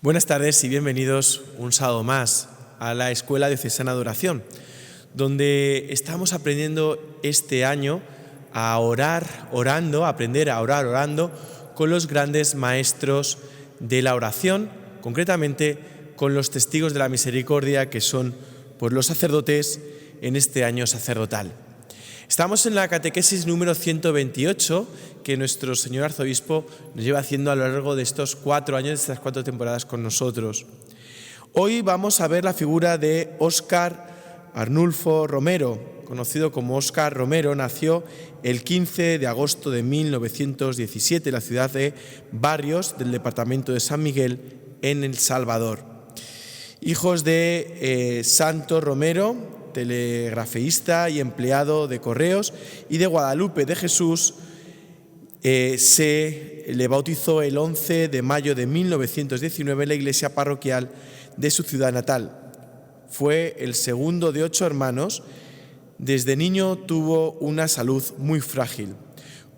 Buenas tardes y bienvenidos un sábado más a la Escuela Diocesana de Oración, donde estamos aprendiendo este año a orar orando, a aprender a orar orando con los grandes maestros de la oración, concretamente con los testigos de la misericordia que son los sacerdotes en este año sacerdotal. Estamos en la catequesis número 128 que nuestro señor arzobispo nos lleva haciendo a lo largo de estos 4 años, de estas 4 temporadas con nosotros. Hoy vamos a ver la figura de Óscar Arnulfo Romero, conocido como Óscar Romero. Nació el 15 de agosto de 1917 en la ciudad de Barrios, del departamento de San Miguel, en El Salvador. Hijos de Santo Romero, telegrafeísta y empleado de correos, y de Guadalupe de Jesús, se le bautizó el 11 de mayo de 1919 en la iglesia parroquial de su ciudad natal. Fue el segundo de 8 hermanos. Desde niño tuvo una salud muy frágil.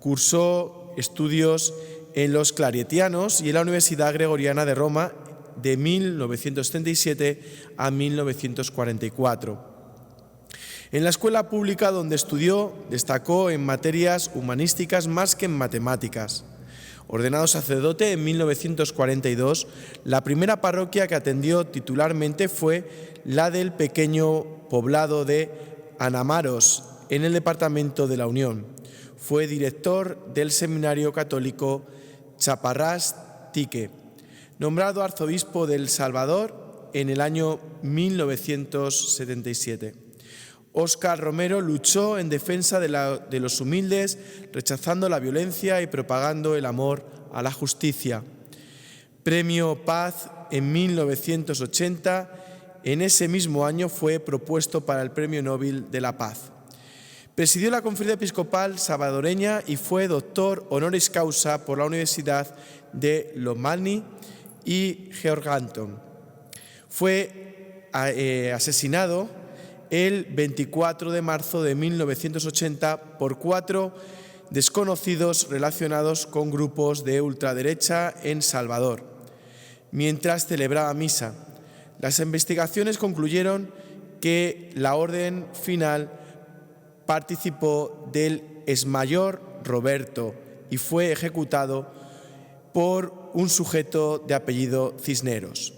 Cursó estudios en los Claretianos y en la Universidad Gregoriana de Roma de 1937 a 1944. En la escuela pública donde estudió destacó en materias humanísticas más que en matemáticas. Ordenado sacerdote en 1942, la primera parroquia que atendió titularmente fue la del pequeño poblado de Anamaros, en el departamento de la Unión. Fue director del seminario católico Chaparrás-Tique. Nombrado arzobispo de El Salvador en el año 1977. Óscar Romero luchó en defensa de los humildes, rechazando la violencia y propagando el amor a la justicia. Premio Paz en 1980, en ese mismo año fue propuesto para el Premio Nobel de la Paz. Presidió la Conferencia Episcopal Salvadoreña y fue doctor honoris causa por la Universidad de Lomani y Georgetown. Fue asesinado el 24 de marzo de 1980 por 4 desconocidos relacionados con grupos de ultraderecha en Salvador, mientras celebraba misa. Las investigaciones concluyeron que la orden final participó del exmayor Roberto y fue ejecutado por un sujeto de apellido Cisneros.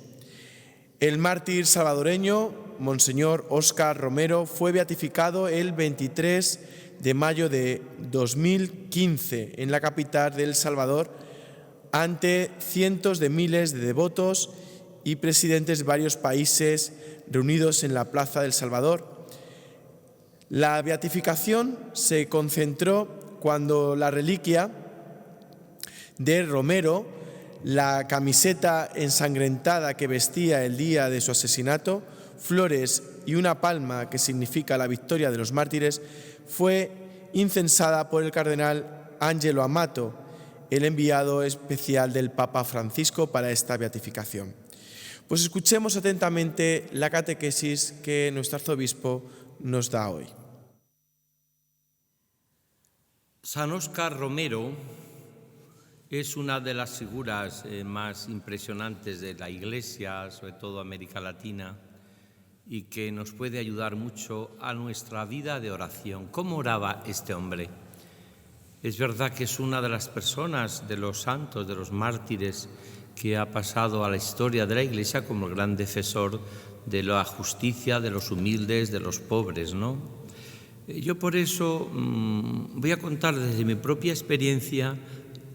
El mártir salvadoreño Monseñor Óscar Romero fue beatificado el 23 de mayo de 2015 en la capital de El Salvador ante cientos de miles de devotos y presidentes de varios países reunidos en la Plaza del Salvador. La beatificación se concentró cuando la reliquia de Romero, la camiseta ensangrentada que vestía el día de su asesinato, flores y una palma que significa la victoria de los mártires, fue incensada por el cardenal Angelo Amato, el enviado especial del Papa Francisco para esta beatificación. Pues escuchemos atentamente la catequesis que nuestro arzobispo nos da hoy. San Óscar Romero es una de las figuras más impresionantes de la Iglesia, sobre todo América Latina, y que nos puede ayudar mucho a nuestra vida de oración. ¿Cómo oraba este hombre? Es verdad que es una de las personas, de los santos, de los mártires, que ha pasado a la historia de la Iglesia como el gran defensor de la justicia, de los humildes, de los pobres, ¿no? Yo por eso voy a contar desde mi propia experiencia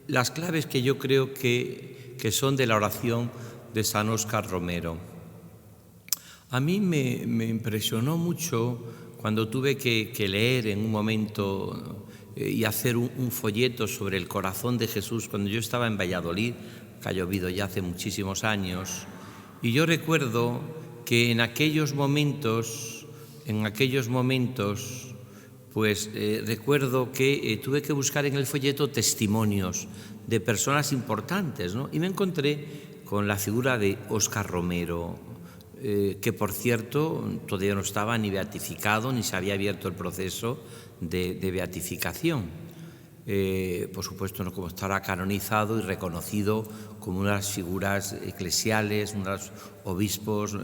las claves que yo creo que son de la oración de San Óscar Romero. A mí me impresionó mucho cuando tuve que leer en un momento y hacer un folleto sobre el corazón de Jesús cuando yo estaba en Valladolid, que ha llovido ya hace muchísimos años, y yo recuerdo que en aquellos momentos, recuerdo que tuve que buscar en el folleto testimonios de personas importantes, ¿no? Y me encontré con la figura de Óscar Romero, que por cierto todavía no estaba ni beatificado ni se había abierto el proceso de beatificación. por supuesto, ¿no?, como estará canonizado y reconocido como una de las figuras eclesiales, uno de los obispos,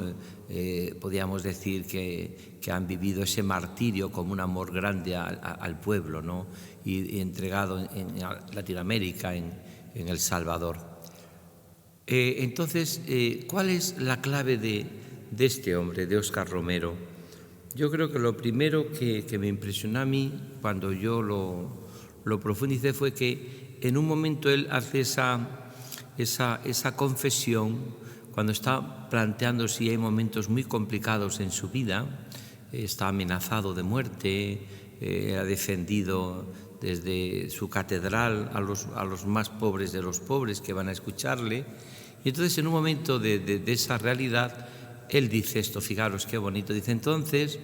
podríamos decir que han vivido ese martirio como un amor grande al pueblo, ¿no?, y entregado en Latinoamérica, en El Salvador. Entonces, ¿cuál es la clave de este hombre, de Óscar Romero? Yo creo que lo primero que me impresionó a mí cuando yo lo profundicé fue que en un momento él hace esa confesión cuando está planteando si hay momentos muy complicados en su vida, está amenazado de muerte, ha defendido desde su catedral a los más pobres de los pobres que van a escucharle. Y entonces, en un momento de esa realidad, él dice esto, fijaros qué bonito, dice: entonces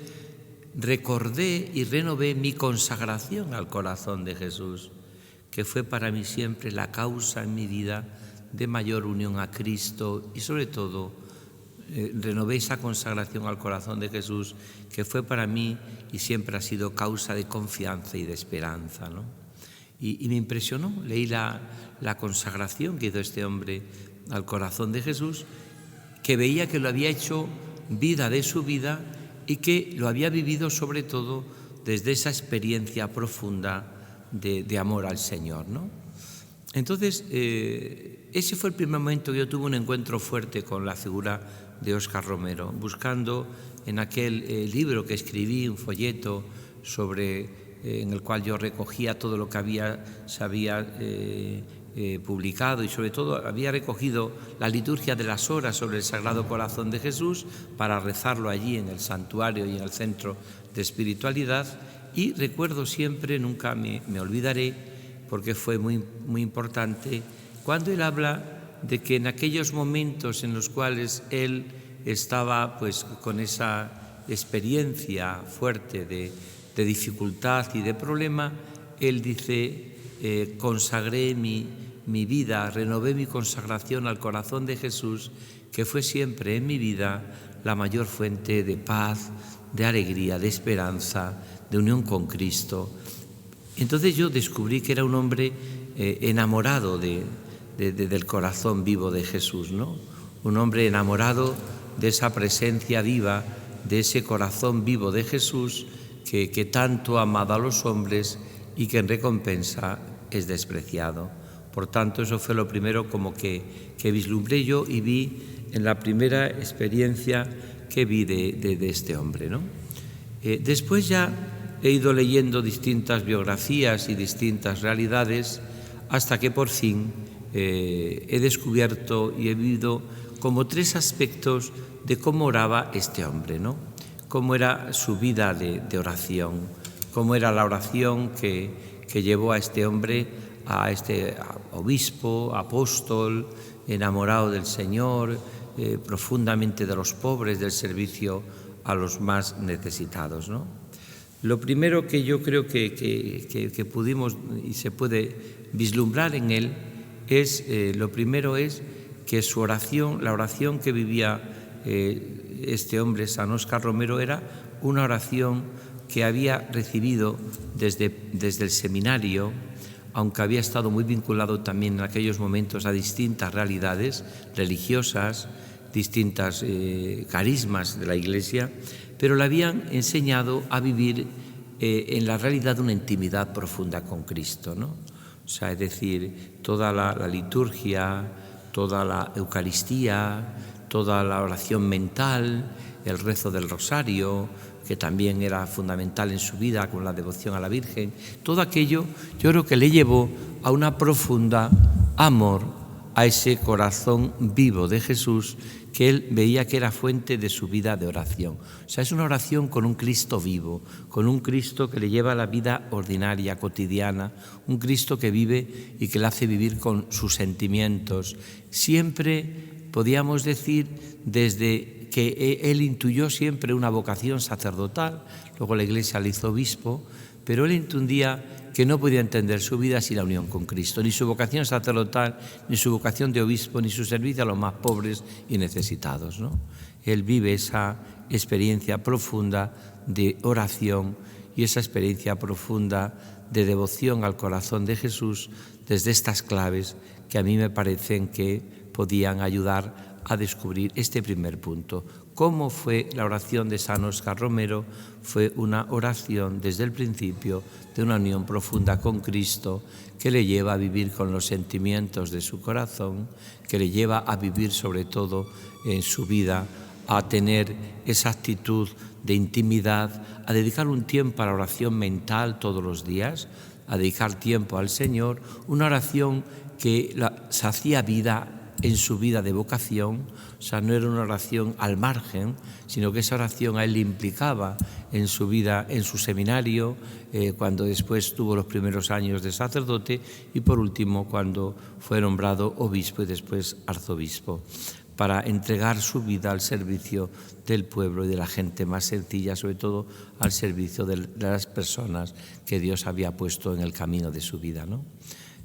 recordé y renové mi consagración al corazón de Jesús, que fue para mí siempre la causa en mi vida de mayor unión a Cristo, y sobre todo renové esa consagración al corazón de Jesús, que fue para mí y siempre ha sido causa de confianza y de esperanza, ¿no? Y me impresionó, leí la consagración que hizo este hombre al corazón de Jesús, que veía que lo había hecho vida de su vida y que lo había vivido sobre todo desde esa experiencia profunda de amor al Señor, ¿no? Entonces, ese fue el primer momento que yo tuve un encuentro fuerte con la figura de Óscar Romero, buscando en aquel libro que escribí, un folleto en el cual yo recogía todo lo que se había publicado, y sobre todo había recogido la liturgia de las horas sobre el Sagrado Corazón de Jesús para rezarlo allí en el santuario y en el centro de espiritualidad. Y recuerdo siempre, nunca me olvidaré, porque fue muy, muy importante, cuando él habla de que en aquellos momentos en los cuales él estaba pues con esa experiencia fuerte de dificultad y de problema, él dice: consagré mi vida, renové mi consagración al corazón de Jesús, que fue siempre en mi vida la mayor fuente de paz, de alegría, de esperanza, de unión con Cristo. Entonces yo descubrí que era un hombre enamorado del corazón vivo de Jesús, ¿no? Un hombre enamorado de esa presencia viva, de ese corazón vivo de Jesús que tanto ha amado a los hombres y que en recompensa es despreciado. Por tanto, eso fue lo primero como que vislumbré yo y vi en la primera experiencia que vi de este hombre, ¿no? Después ya he ido leyendo distintas biografías y distintas realidades hasta que por fin he descubierto y he vivido como 3 aspectos de cómo oraba este hombre, ¿no? Cómo era su vida de oración, cómo era la oración que llevó a este hombre, a este obispo, apóstol, enamorado del Señor, profundamente de los pobres, del servicio a los más necesitados, ¿no? Lo primero que yo creo que pudimos y se puede vislumbrar en él es, lo primero es que su oración, la oración que vivía este hombre, San Óscar Romero, era una oración que había recibido desde el seminario, aunque había estado muy vinculado también en aquellos momentos a distintas realidades religiosas, distintas carismas de la Iglesia, pero le habían enseñado a vivir en la realidad de una intimidad profunda con Cristo, ¿no? O sea, es decir, toda la liturgia, toda la Eucaristía, toda la oración mental, el rezo del rosario, que también era fundamental en su vida con la devoción a la Virgen, todo aquello yo creo que le llevó a una profunda amor a ese corazón vivo de Jesús, que él veía que era fuente de su vida de oración. O sea, es una oración con un Cristo vivo, con un Cristo que le lleva a la vida ordinaria, cotidiana, un Cristo que vive y que le hace vivir con sus sentimientos. Siempre, podíamos decir, desde que él intuyó siempre una vocación sacerdotal, luego la Iglesia le hizo obispo, pero él entendía que no podía entender su vida sin la unión con Cristo, ni su vocación sacerdotal, ni su vocación de obispo, ni su servicio a los más pobres y necesitados, ¿no? Él vive esa experiencia profunda de oración y esa experiencia profunda de devoción al corazón de Jesús desde estas claves que a mí me parecen que podían ayudar a descubrir este primer punto. ¿Cómo fue la oración de San Óscar Romero? Fue una oración desde el principio de una unión profunda con Cristo que le lleva a vivir con los sentimientos de su corazón, que le lleva a vivir sobre todo en su vida, a tener esa actitud de intimidad, a dedicar un tiempo a la oración mental todos los días, a dedicar tiempo al Señor, una oración que se hacía vida en su vida de vocación, o sea, no era una oración al margen, sino que esa oración a él le implicaba en su vida, en su seminario, cuando después tuvo los primeros años de sacerdote y por último cuando fue nombrado obispo y después arzobispo, para entregar su vida al servicio del pueblo y de la gente más sencilla, sobre todo al servicio de las personas que Dios había puesto en el camino de su vida, ¿no?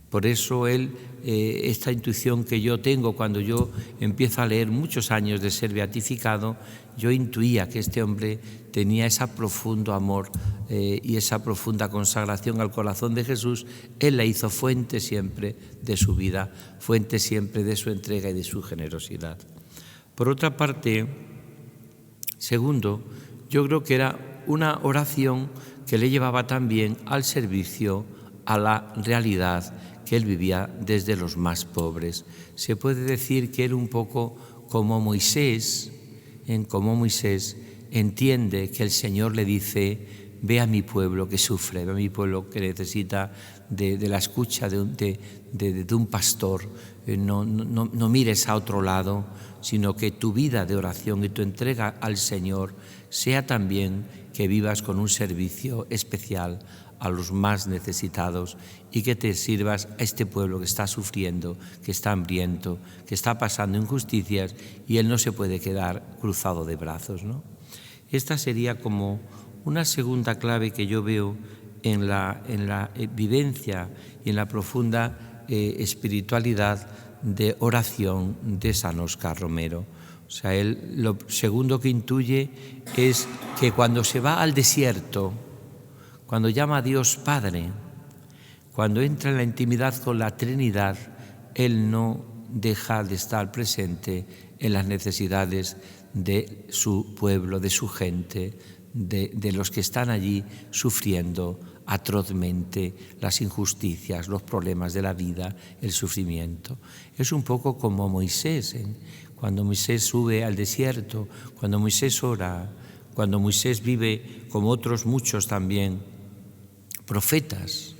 Por eso él, esta intuición que yo tengo cuando yo empiezo a leer muchos años de ser beatificado, yo intuía que este hombre tenía ese profundo amor y esa profunda consagración al corazón de Jesús. Él la hizo fuente siempre de su vida, fuente siempre de su entrega y de su generosidad. Por otra parte, segundo, yo creo que era una oración que le llevaba también al servicio, a la realidad que él vivía desde los más pobres. Se puede decir que era un poco como Moisés, entiende que el Señor le dice: ve a mi pueblo que sufre, ve a mi pueblo que necesita de la escucha de un pastor. No mires a otro lado, sino que tu vida de oración y tu entrega al Señor sea también que vivas con un servicio especial a los más necesitados y que te sirvas a este pueblo que está sufriendo, que está hambriento, que está pasando injusticias y él no se puede quedar cruzado de brazos, ¿no? Esta sería como una segunda clave que yo veo en la vivencia y en la profunda espiritualidad de oración de San Óscar Romero. O sea, él lo segundo que intuye es que cuando se va al desierto, cuando llama a Dios Padre, cuando entra en la intimidad con la Trinidad, él no deja de estar presente en las necesidades de su pueblo, de su gente, de los que están allí sufriendo atrozmente las injusticias, los problemas de la vida, el sufrimiento. Es un poco como Moisés, ¿eh? Cuando Moisés sube al desierto, cuando Moisés ora, cuando Moisés vive como otros muchos también profetas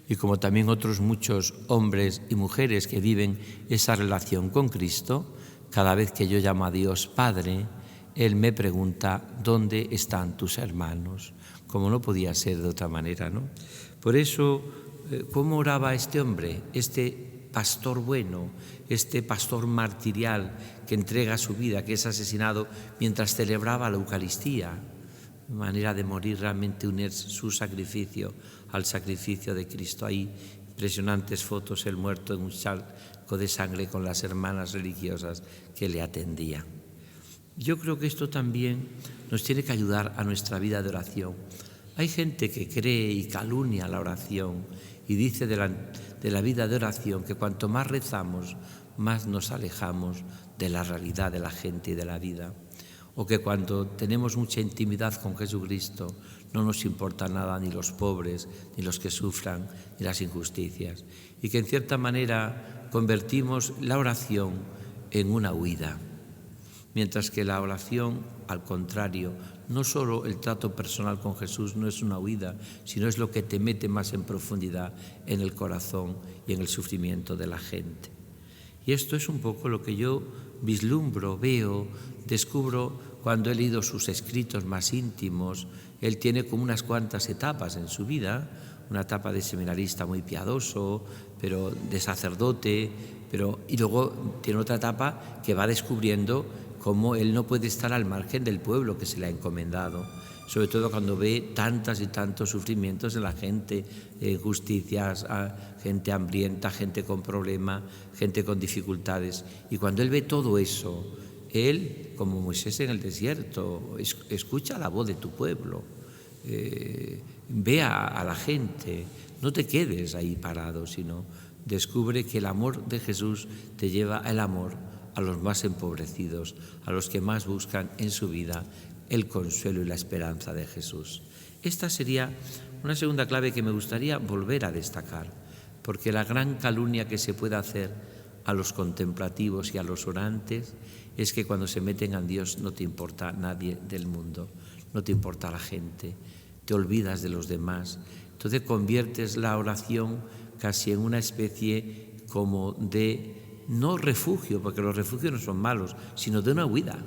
y como también otros muchos hombres y mujeres que viven esa relación con Cristo, cada vez que yo llamo a Dios Padre, Él me pregunta: ¿dónde están tus hermanos? Como no podía ser de otra manera, ¿no? Por eso, ¿cómo oraba este hombre, este pastor bueno, este pastor martirial que entrega su vida, que es asesinado mientras celebraba la Eucaristía? Manera de morir, realmente unir su sacrificio al sacrificio de Cristo. Hay impresionantes fotos, el muerto en un charco de sangre con las hermanas religiosas que le atendían. Yo creo que esto también nos tiene que ayudar a nuestra vida de oración. Hay gente que cree y calumnia la oración y dice de la vida de oración que cuanto más rezamos, más nos alejamos de la realidad de la gente y de la vida. O que cuando tenemos mucha intimidad con Jesucristo no nos importa nada ni los pobres, ni los que sufran, ni las injusticias. Y que en cierta manera convertimos la oración en una huida. Mientras que la oración, al contrario, no solo el trato personal con Jesús no es una huida, sino es lo que te mete más en profundidad en el corazón y en el sufrimiento de la gente. Y esto es un poco lo que yo vislumbro, veo, descubro cuando he leído sus escritos más íntimos. Él tiene como unas cuantas etapas en su vida, una etapa de seminarista muy piadoso, pero de sacerdote, y luego tiene otra etapa que va descubriendo cómo él no puede estar al margen del pueblo que se le ha encomendado, sobre todo cuando ve tantas y tantos sufrimientos en la gente, injusticias, gente hambrienta, gente con problemas, gente con dificultades. Y cuando él ve todo eso, él, como Moisés en el desierto, escucha la voz de tu pueblo, ve a la gente, No te quedes ahí parado, sino descubre que el amor de Jesús te lleva al amor a los más empobrecidos, a los que más buscan en su vida el consuelo y la esperanza de Jesús. Esta sería una segunda clave que me gustaría volver a destacar, porque la gran calumnia que se puede hacer a los contemplativos y a los orantes es que cuando se meten a Dios no te importa nadie del mundo, no te importa la gente, te olvidas de los demás. Entonces conviertes la oración casi en una especie como de, no refugio, porque los refugios no son malos, sino de una huida.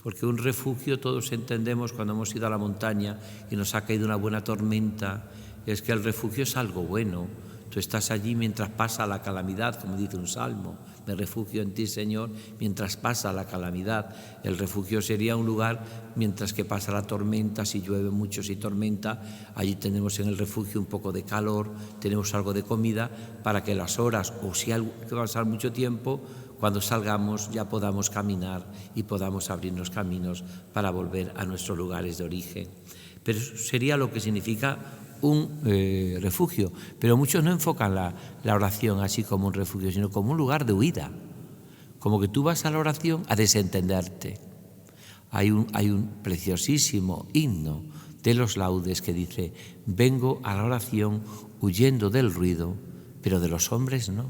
Porque un refugio, todos entendemos cuando hemos ido a la montaña y nos ha caído una buena tormenta, es que el refugio es algo bueno. Tú estás allí mientras pasa la calamidad, como dice un salmo. Me refugio en ti, Señor, mientras pasa la calamidad. El refugio sería un lugar mientras que pasa la tormenta, si llueve mucho, si tormenta. Allí tenemos en el refugio un poco de calor, tenemos algo de comida para que las horas, o si hay que pasar mucho tiempo, cuando salgamos ya podamos caminar y podamos abrirnos caminos para volver a nuestros lugares de origen. Pero eso sería lo que significa un refugio, pero muchos no enfocan la oración así como un refugio, sino como un lugar de huida, como que tú vas a la oración a desentenderte. Hay un preciosísimo himno de los laudes que dice: vengo a la oración huyendo del ruido, pero de los hombres no,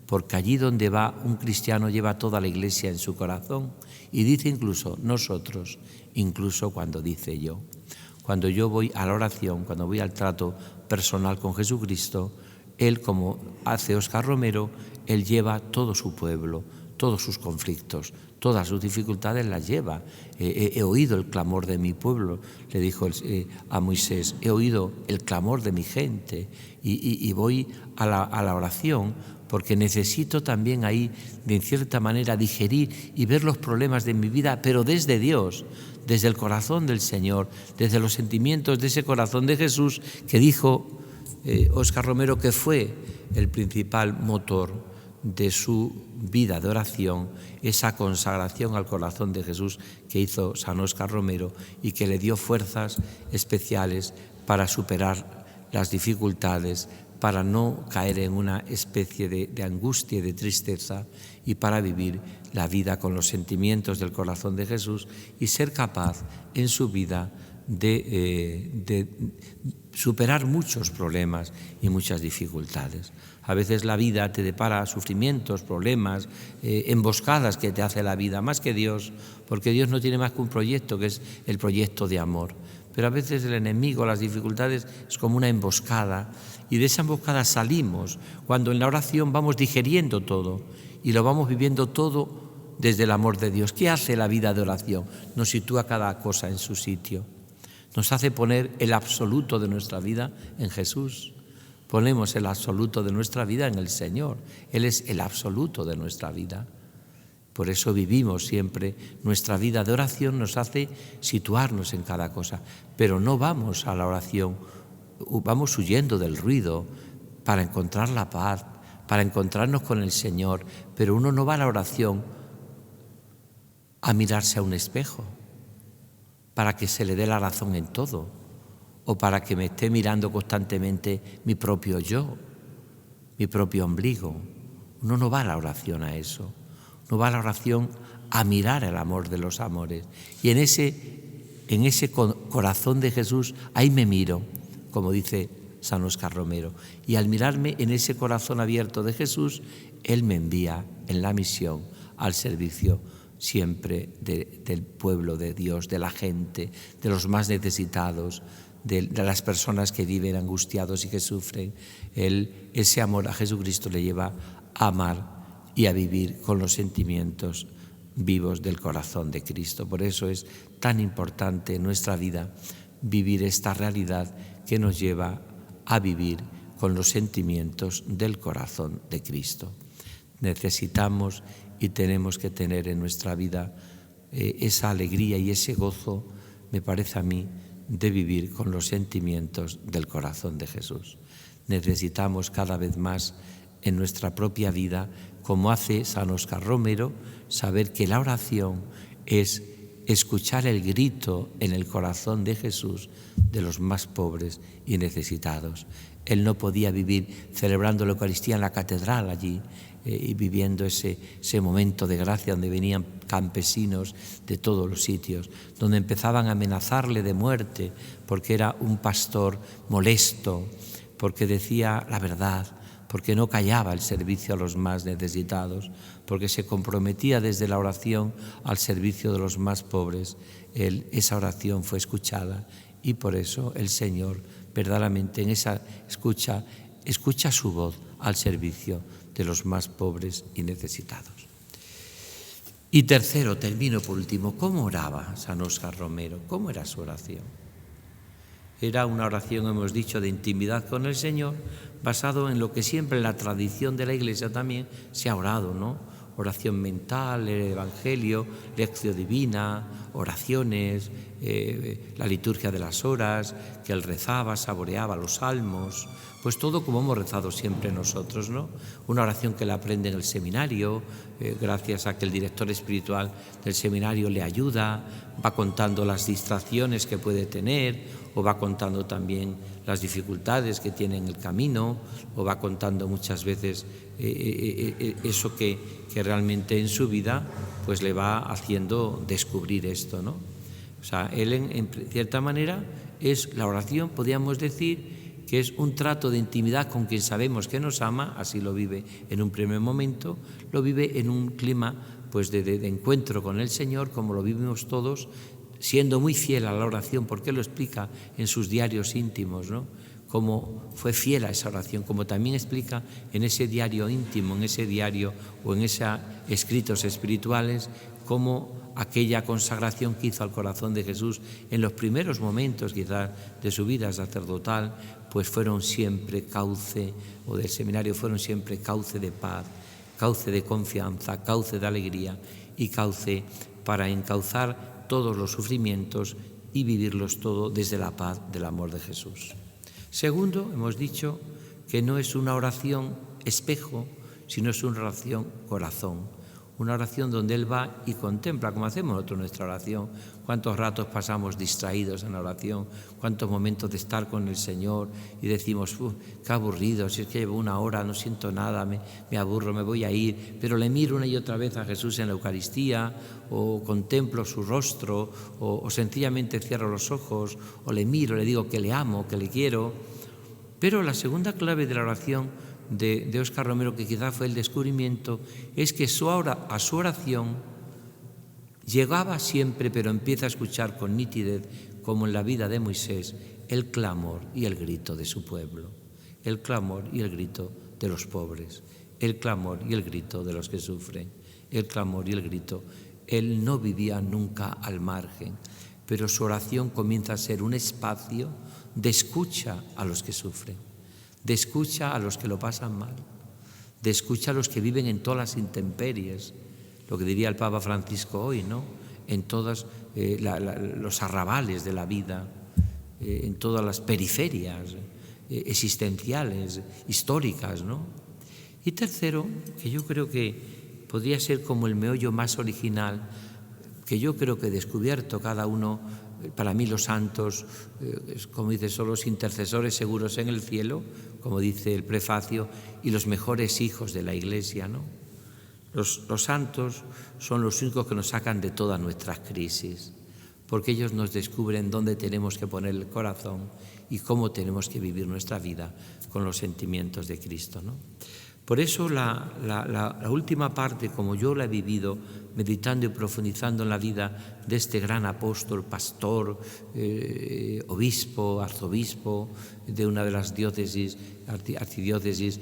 porque allí donde va un cristiano lleva toda la iglesia en su corazón, y dice incluso nosotros, incluso cuando dice yo. Cuando yo voy a la oración, cuando voy al trato personal con Jesucristo, Él, como hace Óscar Romero, Él lleva todo su pueblo, todos sus conflictos, todas sus dificultades las lleva. He oído el clamor de mi pueblo, le dijo a Moisés, he oído el clamor de mi gente y voy a la oración porque necesito también ahí, de cierta manera, digerir y ver los problemas de mi vida, pero desde Dios, desde el corazón del Señor, desde los sentimientos de ese corazón de Jesús que dijo Óscar Romero que fue el principal motor de su vida de oración, esa consagración al corazón de Jesús que hizo San Óscar Romero y que le dio fuerzas especiales para superar las dificultades, para no caer en una especie de angustia y de tristeza y para vivir la vida con los sentimientos del corazón de Jesús y ser capaz en su vida de superar muchos problemas y muchas dificultades. A veces la vida te depara sufrimientos, problemas, emboscadas que te hace la vida, más que Dios, porque Dios no tiene más que un proyecto, que es el proyecto de amor. Pero a veces el enemigo, las dificultades, es como una emboscada, y de esa emboscada salimos cuando en la oración vamos digeriendo todo y lo vamos viviendo todo desde el amor de Dios. ¿Qué hace la vida de oración? Nos sitúa cada cosa en su sitio. Nos hace poner el absoluto de nuestra vida en Jesús. Ponemos el absoluto de nuestra vida en el Señor. Él es el absoluto de nuestra vida. Por eso vivimos siempre nuestra vida de oración, nos hace situarnos en cada cosa. Pero no vamos a la oración, vamos huyendo del ruido para encontrar la paz, para encontrarnos con el Señor. Pero uno no va a la oración a mirarse a un espejo, para que se le dé la razón en todo, o para que me esté mirando constantemente mi propio yo, mi propio ombligo. Uno no va a la oración a eso. No va a la oración a mirar el amor de los amores. Y en ese corazón de Jesús, ahí me miro, como dice San Óscar Romero. Y al mirarme en ese corazón abierto de Jesús, Él me envía en la misión, al servicio siempre del pueblo de Dios, de la gente, de los más necesitados, de las personas que viven angustiados y que sufren. Ese amor a Jesucristo le lleva a amar y a vivir con los sentimientos vivos del corazón de Cristo. Por eso es tan importante en nuestra vida vivir esta realidad que nos lleva a vivir con los sentimientos del corazón de Cristo. Necesitamos y tenemos que tener en nuestra vida esa alegría y ese gozo, me parece a mí, de vivir con los sentimientos del corazón de Jesús. Necesitamos cada vez más en nuestra propia vida, como hace San Óscar Romero, saber que la oración es escuchar el grito en el corazón de Jesús de los más pobres y necesitados. Él no podía vivir celebrando la Eucaristía en la catedral allí y viviendo ese momento de gracia donde venían campesinos de todos los sitios, donde empezaban a amenazarle de muerte porque era un pastor molesto, porque decía la verdad, porque no callaba el servicio a los más necesitados, porque se comprometía desde la oración al servicio de los más pobres. Esa oración fue escuchada y por eso el Señor verdaderamente en esa escucha su voz al servicio de los más pobres y necesitados. Y tercero, termino por último, ¿cómo oraba San Óscar Romero? ¿Cómo era su oración? Era una oración, hemos dicho, de intimidad con el Señor, basado en lo que siempre en la tradición de la Iglesia también se ha orado, ¿no? Oración mental, el Evangelio, lección divina, oraciones, la liturgia de las horas, que él rezaba, saboreaba los salmos, pues todo como hemos rezado siempre nosotros, ¿no? Una oración que la aprende en el seminario, gracias a que el director espiritual del seminario le ayuda, va contando las distracciones que puede tener, o va contando también las dificultades que tiene en el camino, o va contando muchas veces eso que realmente en su vida pues le va haciendo descubrir esto, ¿no? O sea, él en cierta manera es la oración, podríamos decir, que es un trato de intimidad con quien sabemos que nos ama, así lo vive en un primer momento, lo vive en un clima pues de encuentro con el Señor, como lo vivimos todos, siendo muy fiel a la oración, porque lo explica en sus diarios íntimos, ¿no? Cómo fue fiel a esa oración, como también explica en ese diario íntimo, en ese diario o en esos escritos espirituales, cómo aquella consagración que hizo al corazón de Jesús en los primeros momentos quizás de su vida sacerdotal, pues fueron siempre cauce, o del seminario fueron siempre cauce de paz, cauce de confianza, cauce de alegría y cauce para encauzar todos los sufrimientos y vivirlos todo desde la paz del amor de Jesús. Segundo, hemos dicho que no es una oración espejo, sino es una oración corazón. Una oración donde Él va y contempla, como hacemos nosotros nuestra oración. Cuántos ratos pasamos distraídos en la oración, cuántos momentos de estar con el Señor y decimos, qué aburrido, si es que llevo una hora, no siento nada, me aburro, me voy a ir, pero le miro una y otra vez a Jesús en la Eucaristía, o contemplo su rostro, o sencillamente cierro los ojos, o le miro, le digo que le amo, que le quiero. Pero la segunda clave de la oración de Óscar Romero, que quizá fue el descubrimiento, es que a su oración llegaba siempre, pero empieza a escuchar con nitidez, como en la vida de Moisés, el clamor y el grito de su pueblo, el clamor y el grito de los pobres, el clamor y el grito de los que sufren, el clamor y el grito. Él no vivía nunca al margen, pero su oración comienza a ser un espacio de escucha a los que sufren, de escucha a los que lo pasan mal, de escucha a los que viven en todas las intemperies, lo que diría el Papa Francisco hoy, ¿no? En todos los arrabales de la vida, en todas las periferias existenciales, históricas, ¿no? Y tercero, que yo creo que podría ser como el meollo más original, que yo creo que he descubierto cada uno. Para mí los santos, como dice, son los intercesores seguros en el cielo, como dice el prefacio, y los mejores hijos de la Iglesia, ¿no? Los santos son los únicos que nos sacan de todas nuestras crisis, porque ellos nos descubren dónde tenemos que poner el corazón y cómo tenemos que vivir nuestra vida con los sentimientos de Cristo, ¿no? Por eso la última parte, como yo la he vivido, meditando y profundizando en la vida de este gran apóstol, pastor, obispo, arzobispo de una de las diócesis, archidiócesis,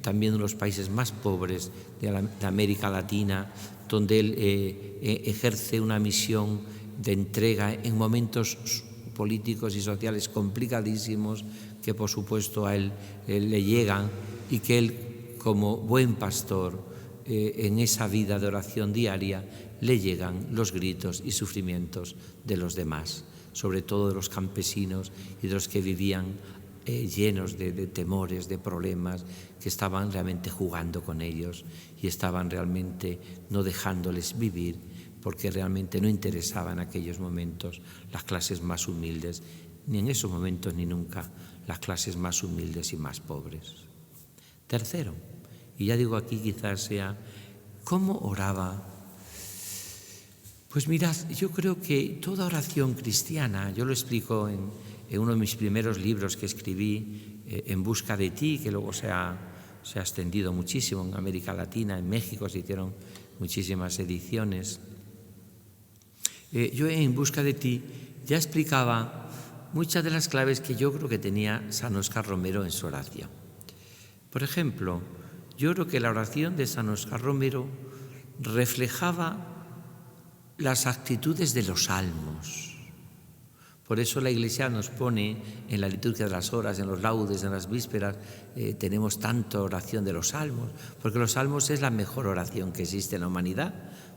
también de los países más pobres de América Latina, donde él ejerce una misión de entrega en momentos políticos y sociales complicadísimos que por supuesto a él le llegan, y que él, como buen pastor, en esa vida de oración diaria le llegan los gritos y sufrimientos de los demás, sobre todo de los campesinos y de los que vivían llenos de temores, de problemas, que estaban realmente jugando con ellos y estaban realmente no dejándoles vivir, porque realmente no interesaban en aquellos momentos las clases más humildes, ni en esos momentos ni nunca las clases más humildes y más pobres. Tercero, y ya digo aquí quizás sea, ¿cómo oraba? Pues mirad, yo creo que toda oración cristiana, yo lo explico en uno de mis primeros libros que escribí, En busca de ti, que luego se ha extendido muchísimo en América Latina, en México se hicieron muchísimas ediciones. Yo en Busca de ti ya explicaba muchas de las claves que yo creo que tenía San Óscar Romero en su oración. Por ejemplo, yo creo que la oración de San Óscar Romero reflejaba las actitudes de los salmos. Por eso la Iglesia nos pone en la liturgia de las horas, en los laudes, en las vísperas, tenemos tanta oración de los salmos, porque los salmos es la mejor oración que existe en la humanidad,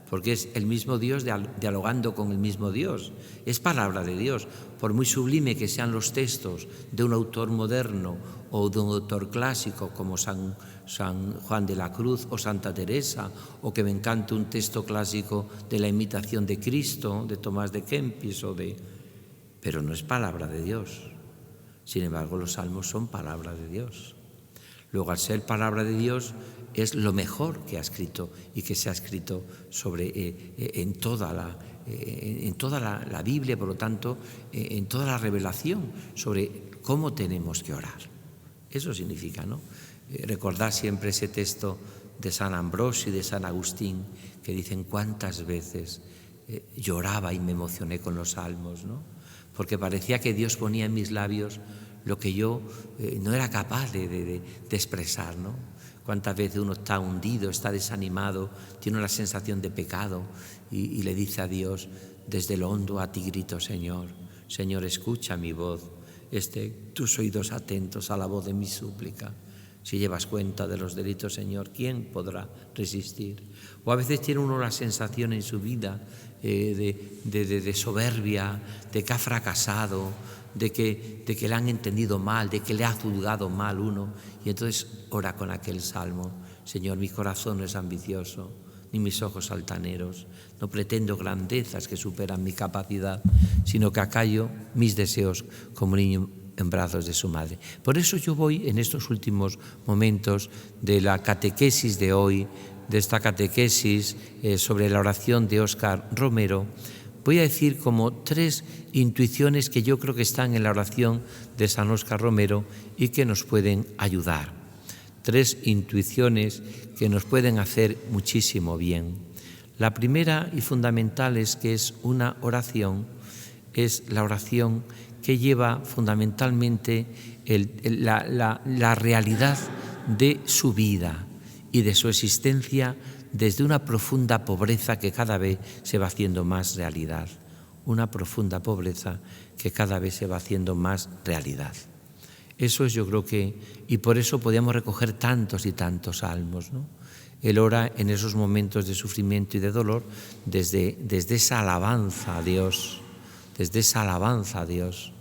porque es el mismo Dios dialogando con el mismo Dios. Es palabra de Dios. Por muy sublime que sean los textos de un autor moderno o de un autor clásico como San Juan de la Cruz o Santa Teresa, o que me encanta un texto clásico de la imitación de Cristo, de Tomás de Kempis, pero no es palabra de Dios. Sin embargo, los salmos son palabra de Dios. Luego, al ser palabra de Dios, es lo mejor que ha escrito y que se ha escrito en toda la Biblia, por lo tanto, en toda la revelación sobre cómo tenemos que orar. Eso significa, ¿no? Recordar siempre ese texto de San Ambrosio y de San Agustín que dicen cuántas veces lloraba y me emocioné con los salmos, ¿no? Porque parecía que Dios ponía en mis labios lo que yo no era capaz de expresar, ¿no? Cuántas veces uno está hundido, está desanimado, tiene una sensación de pecado y le dice a Dios, desde lo hondo a ti grito, Señor, Señor, escucha mi voz, tus oídos atentos a la voz de mi súplica. Si llevas cuenta de los delitos, Señor, ¿quién podrá resistir? O a veces tiene uno la sensación en su vida de soberbia, de que ha fracasado, de que le han entendido mal, de que le ha juzgado mal uno. Y entonces ora con aquel salmo, Señor, mi corazón no es ambicioso, ni mis ojos altaneros. No pretendo grandezas que superan mi capacidad, sino que acallo mis deseos como niño en brazos de su madre. Por eso yo voy en estos últimos momentos de la catequesis de hoy, de esta catequesis sobre la oración de Óscar Romero, voy a decir como 3 intuiciones que yo creo que están en la oración de San Óscar Romero y que nos pueden ayudar. 3 intuiciones que nos pueden hacer muchísimo bien. La primera y fundamental es que es una oración, es la oración que lleva fundamentalmente la realidad de su vida y de su existencia desde una profunda pobreza que cada vez se va haciendo más realidad. Una profunda pobreza que cada vez se va haciendo más realidad. Eso es, yo creo que, y por eso podíamos recoger tantos y tantos salmos, ¿no? Él ora en esos momentos de sufrimiento y de dolor desde esa alabanza a Dios, desde esa alabanza a Dios.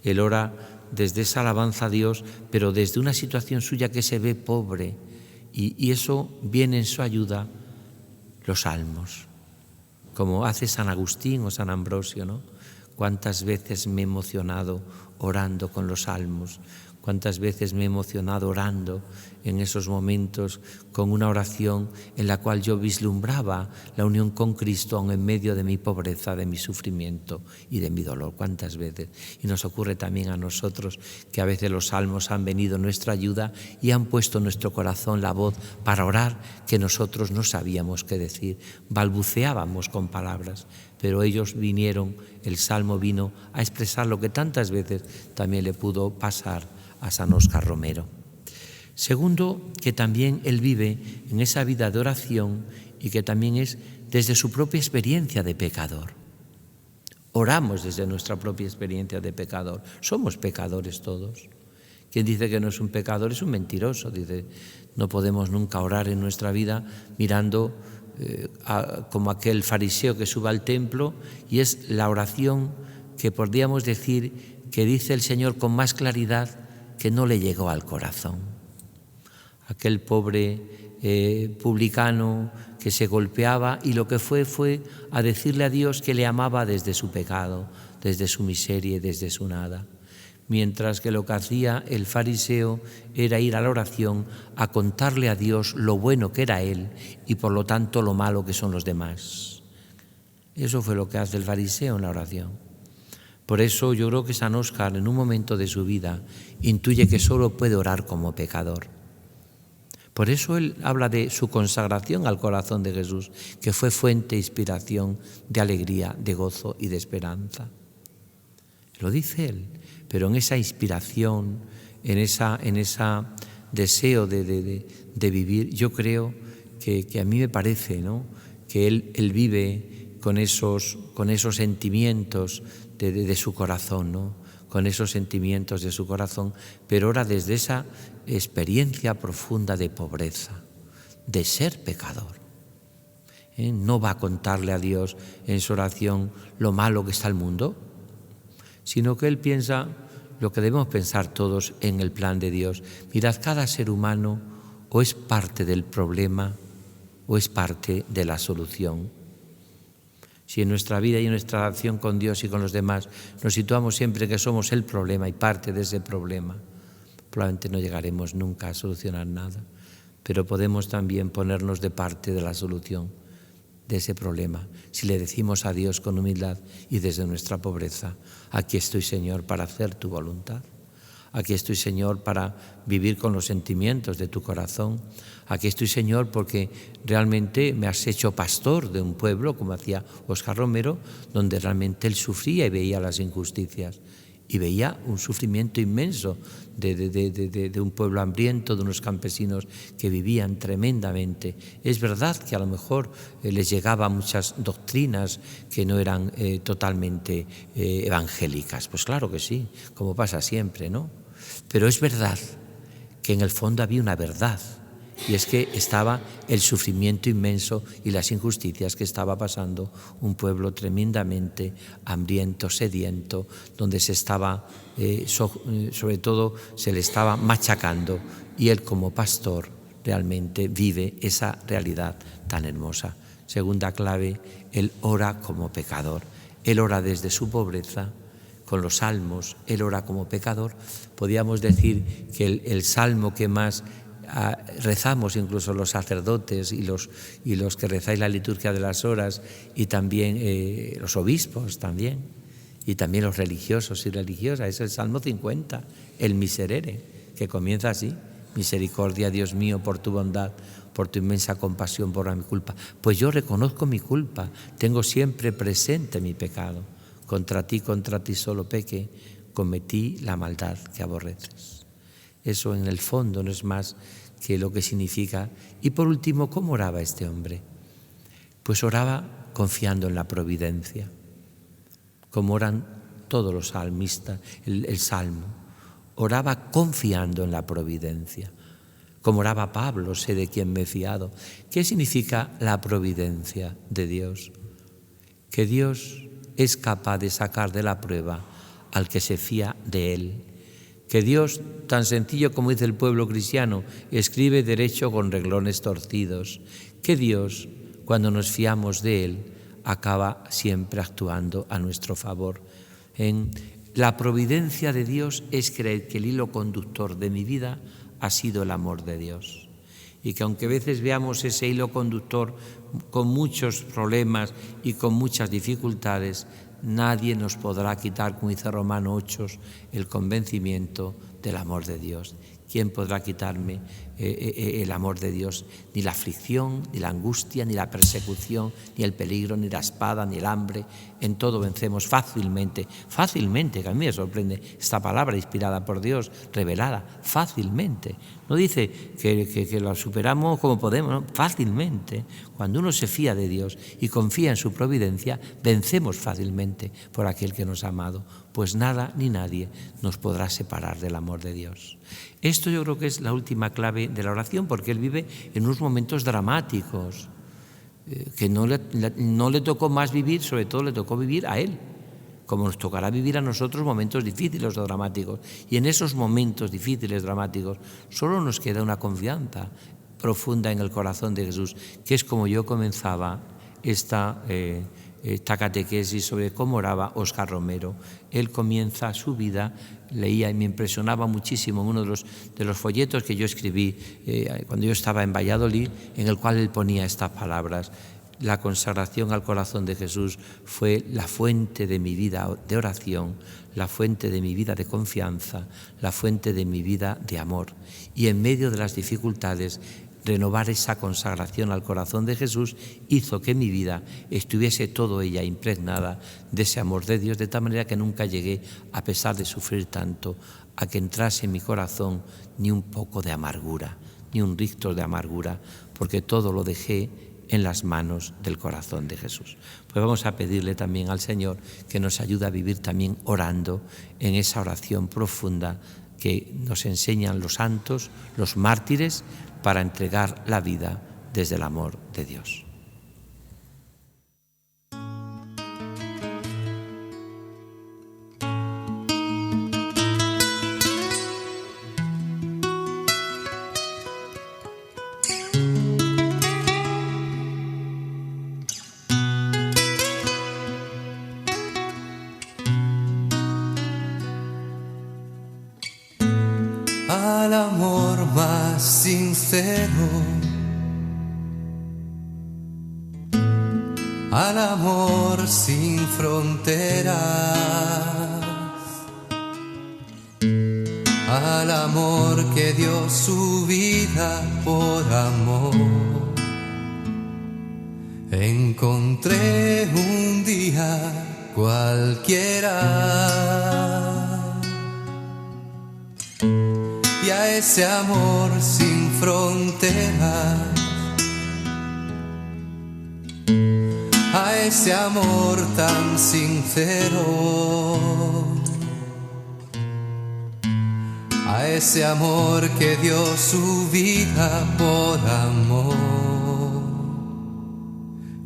Él ora desde esa alabanza a Dios, pero desde una situación suya que se ve pobre, y eso viene en su ayuda los salmos, como hace San Agustín o San Ambrosio, ¿no? Cuántas veces me he emocionado orando con los salmos, cuántas veces me he emocionado orando en esos momentos con una oración en la cual yo vislumbraba la unión con Cristo aun en medio de mi pobreza, de mi sufrimiento y de mi dolor. Cuántas veces. Y nos ocurre también a nosotros que a veces los salmos han venido en nuestra ayuda y han puesto en nuestro corazón la voz para orar que nosotros no sabíamos qué decir, balbuceábamos con palabras, pero ellos vinieron, el salmo vino a expresar lo que tantas veces también le pudo pasar a San Óscar Romero. Segundo, que también él vive en esa vida de oración y que también es desde su propia experiencia de pecador. Oramos desde nuestra propia experiencia de pecador. Somos pecadores todos. Quien dice que no es un pecador es un mentiroso. Dice, no podemos nunca orar en nuestra vida mirando como aquel fariseo que sube al templo, y es la oración que podríamos decir que dice el Señor con más claridad que no le llegó al corazón. Aquel pobre publicano que se golpeaba y lo que fue a decirle a Dios que le amaba desde su pecado, desde su miseria y desde su nada. mientras que lo que hacía el fariseo era ir a la oración a contarle a Dios lo bueno que era él y por lo tanto lo malo que son los demás. Eso fue lo que hace el fariseo en la oración. Por eso yo creo que San Óscar en un momento de su vida intuye que solo puede orar como pecador. Por eso él habla de su consagración al corazón de Jesús, que fue fuente e inspiración de alegría, de gozo y de esperanza. Lo dice él, pero en esa inspiración, en esa deseo de vivir, yo creo que a mí me parece, ¿no?, que él vive con esos sentimientos de su corazón, ¿no?, con esos sentimientos de su corazón, pero ahora desde esa experiencia profunda de pobreza, de ser pecador. No va a contarle a Dios en su oración lo malo que está el mundo, sino que él piensa lo que debemos pensar todos en el plan de Dios. Mirad, cada ser humano o es parte del problema o es parte de la solución. Si en nuestra vida y en nuestra relación con Dios y con los demás nos situamos siempre que somos el problema y parte de ese problema, probablemente no llegaremos nunca a solucionar nada, pero podemos también ponernos de parte de la solución de ese problema si le decimos a Dios con humildad y desde nuestra pobreza: aquí estoy, Señor, para hacer tu voluntad. Aquí estoy, Señor, para vivir con los sentimientos de tu corazón. Aquí estoy, Señor, porque realmente me has hecho pastor de un pueblo, como hacía Óscar Romero, donde realmente él sufría y veía las injusticias. Y veía un sufrimiento inmenso de un pueblo hambriento, de unos campesinos que vivían tremendamente. Es verdad que a lo mejor les llegaban muchas doctrinas que no eran totalmente evangélicas. Pues claro que sí, como pasa siempre, ¿no? Pero es verdad que en el fondo había una verdad, y es que estaba el sufrimiento inmenso y las injusticias que estaba pasando un pueblo tremendamente hambriento, sediento, donde se estaba, sobre todo, se le estaba machacando, y él como pastor realmente vive esa realidad tan hermosa. Segunda clave, él ora como pecador. Él ora desde su pobreza, con los salmos, él ora como pecador. Podríamos decir que el salmo que más rezamos, incluso los sacerdotes y los que rezáis la liturgia de las horas, y también los obispos también, y también los religiosos y religiosas, es el Salmo 50, el Miserere, que comienza así: misericordia, Dios mío, por tu bondad, por tu inmensa compasión, borra mi culpa. Pues yo reconozco mi culpa, tengo siempre presente mi pecado. Contra ti solo pequé, cometí la maldad que aborreces. Eso en el fondo no es más que lo que significa. Y por último, ¿cómo oraba este hombre? Pues oraba confiando en la providencia, como oran todos los salmistas, el Salmo. Oraba confiando en la providencia, como oraba Pablo: sé de quién me he fiado. ¿Qué significa la providencia de Dios? Que Dios es capaz de sacar de la prueba al que se fía de él. Que Dios, tan sencillo como dice el pueblo cristiano, escribe derecho con renglones torcidos. Que Dios, cuando nos fiamos de él, acaba siempre actuando a nuestro favor. En la providencia de Dios es creer que el hilo conductor de mi vida ha sido el amor de Dios. Y que aunque a veces veamos ese hilo conductor con muchos problemas y con muchas dificultades, nadie nos podrá quitar, como dice Romano 8, el convencimiento del amor de Dios. ¿Quién podrá quitarme el amor de Dios? Ni la aflicción, ni la angustia, ni la persecución, ni el peligro, ni la espada, ni el hambre. En todo vencemos fácilmente, que a mí me sorprende esta palabra inspirada por Dios, revelada, fácilmente. No dice que lo superamos como podemos, no, fácilmente. Cuando uno se fía de Dios y confía en su providencia, vencemos fácilmente por aquel que nos ha amado, pues nada ni nadie nos podrá separar del amor de Dios. Esto yo creo que es la última clave de la oración, porque él vive en unos momentos dramáticos, que no le tocó más vivir, sobre todo le tocó vivir a él, como nos tocará vivir a nosotros momentos difíciles o dramáticos. Y en esos momentos difíciles, dramáticos, solo nos queda una confianza profunda en el corazón de Jesús, que es como yo comenzaba esta esta catequesis sobre cómo oraba Óscar Romero. Él comienza su vida, leía y me impresionaba muchísimo uno de los folletos que yo escribí cuando yo estaba en Valladolid, en el cual él ponía estas palabras: la consagración al corazón de Jesús fue la fuente de mi vida de oración, la fuente de mi vida de confianza, la fuente de mi vida de amor. Y en medio de las dificultades, renovar esa consagración al corazón de Jesús hizo que mi vida estuviese toda ella impregnada de ese amor de Dios, de tal manera que nunca llegué, a pesar de sufrir tanto, a que entrase en mi corazón ni un poco de amargura, ni un rictus de amargura, porque todo lo dejé en las manos del corazón de Jesús. Pues vamos a pedirle también al Señor que nos ayude a vivir también orando en esa oración profunda que nos enseñan los santos, los mártires, para entregar la vida desde el amor de Dios. Al amor más sincero, al amor sin fronteras, al amor que dio su vida por amor. Encontré un día cualquiera, y a ese amor sin fronteras, a ese amor tan sincero, a ese amor que dio su vida por amor,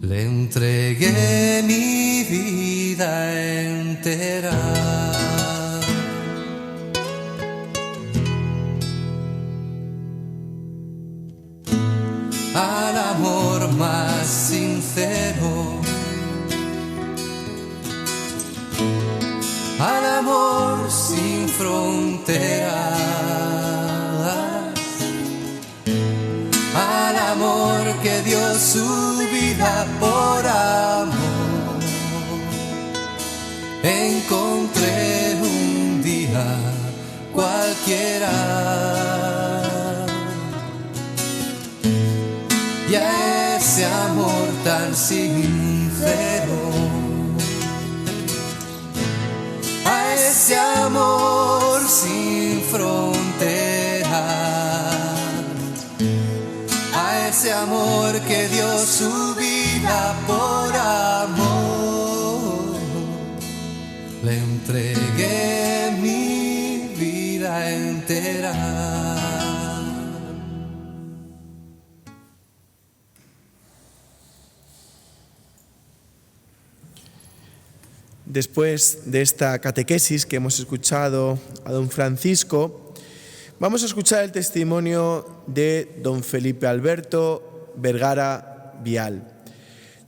le entregué mi vida entera. Al amor más sincero, al amor sin fronteras, al amor que dio su vida por amor. Encontré un día cualquiera, y a ese amor tan sincero, a ese amor sin fronteras, a ese amor que dio su vida por amor, le entregué mi vida entera. Después de esta catequesis que hemos escuchado a don Francisco, vamos a escuchar el testimonio de don Felipe Alberto Vergara Vial,